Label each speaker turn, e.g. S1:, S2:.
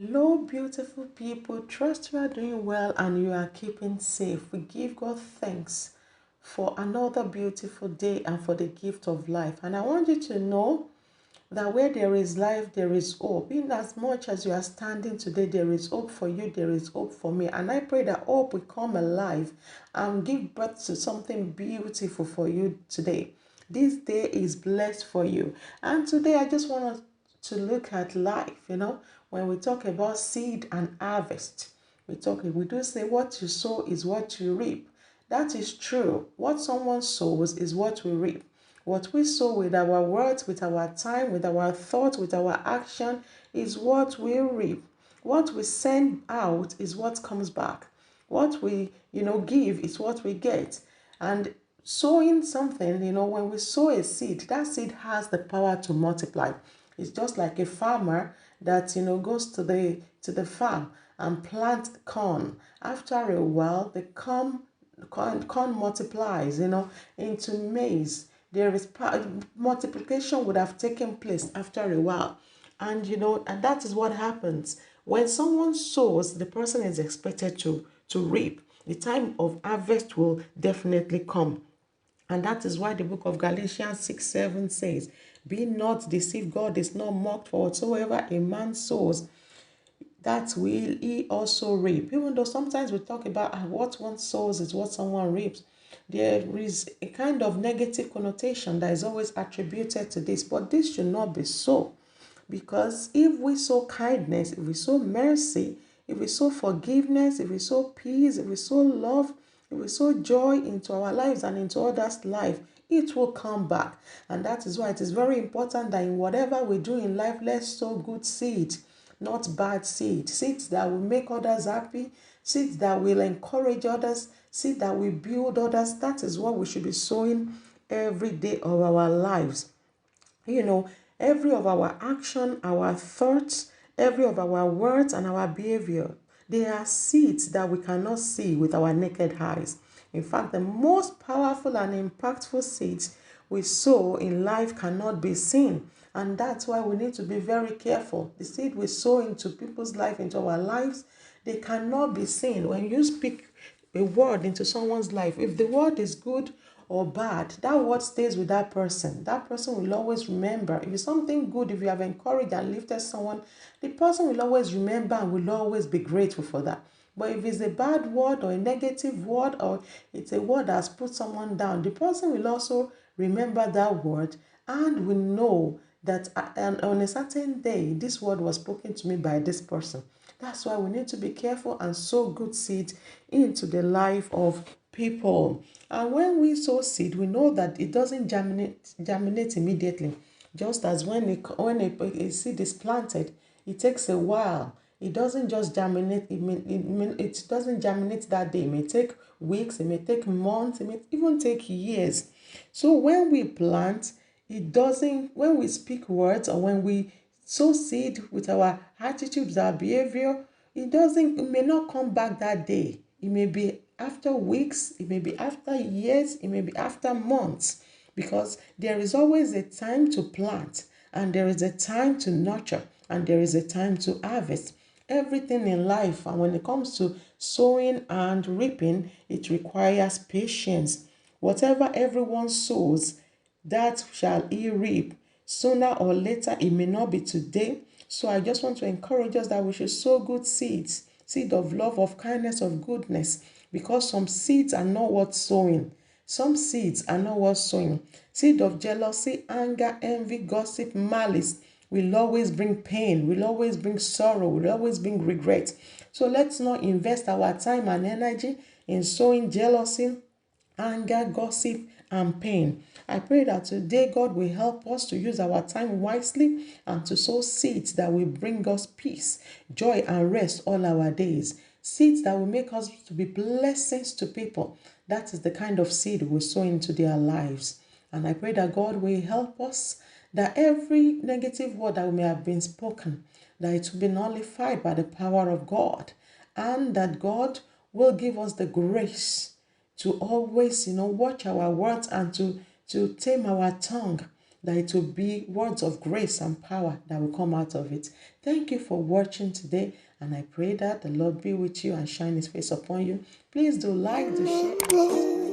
S1: Hello, beautiful people. Trust you are doing well and you are keeping safe. We give God thanks for another beautiful day and for the gift of life. And I want you to know that where there is life, there is hope. In as much as you are standing today, there is hope for you, there is hope for me. And I pray that hope will come alive and give birth to something beautiful for you today. This day is blessed for you. And today I just want to look at life, when we talk about seed and harvest. We do say what you sow is what you reap. That is true. What someone sows is what we reap. What we sow with our words, with our time, with our thoughts, with our action is what we reap. What we send out is what comes back. What we, give is what we get. And sowing something, when we sow a seed, that seed has the power to multiply. It's just like a farmer that, goes to the farm and plant corn. After a while, the corn multiplies, into maize. There is multiplication would have taken place after a while. And that is what happens. When someone sows, the person is expected to reap. The time of harvest will definitely come. And that is why the book of Galatians 6:7 says, be not deceived, God is not mocked, for whatsoever a man sows, that will he also reap. Even though sometimes we talk about what one sows is what someone reaps, there is a kind of negative connotation that is always attributed to this, but this should not be so. Because if we sow kindness, if we sow mercy, if we sow forgiveness, if we sow peace, if we sow love, if we sow joy into our lives and into others' life, it will come back. And that is why it is very important that in whatever we do in life, let's sow good seed, not bad seed. Seeds that will make others happy, seeds that will encourage others, seeds that will build others. That is what we should be sowing every day of our lives. Every of our action, our thoughts, every of our words and our behavior, they are seeds that we cannot see with our naked eyes. In fact, the most powerful and impactful seeds we sow in life cannot be seen. And that's why we need to be very careful. The seed we sow into people's life, into our lives, they cannot be seen. When you speak a word into someone's life, if the word is good or bad, that word stays with that person. That person will always remember. If it's something good, if you have encouraged and lifted someone, the person will always remember and will always be grateful for that. But if it's a bad word or a negative word, or it's a word that's put someone down, the person will also remember that word and will know that on a certain day, this word was spoken to me by this person. That's why we need to be careful and sow good seed into the life of people. And when we sow seed, we know that it doesn't germinate immediately. Just as when a seed is planted, it takes a while. It doesn't just germinate. It doesn't germinate that day. It may take weeks. It may take months. It may even take years. So when we plant, it doesn't. When we speak words or when we sow seed with our attitudes, our behavior, it doesn't. It may not come back that day. It may be after weeks. It may be after years. It may be after months, because there is always a time to plant and there is a time to nurture and there is a time to harvest. Everything in life, and when it comes to sowing and reaping, it requires patience. Whatever everyone sows, that shall he reap. Sooner or later, it may not be today. So I just want to encourage us that we should sow good seeds, seed of love, of kindness, of goodness, because some seeds are not worth sowing. Some seeds are not worth sowing. Seed of jealousy, anger, envy, gossip, malice will always bring pain, will always bring sorrow, will always bring regret. So let's not invest our time and energy in sowing jealousy, anger, gossip, and pain. I pray that today God will help us to use our time wisely and to sow seeds that will bring us peace, joy, and rest all our days. Seeds that will make us to be blessings to people. That is the kind of seed we sow into their lives. And I pray that God will help us, that every negative word that may have been spoken, that it will be nullified by the power of God, and that God will give us the grace to always, watch our words and to tame our tongue, that it will be words of grace and power that will come out of it. Thank you for watching today, and I pray that the Lord be with you and shine his face upon you. Please do like, do share, and subscribe.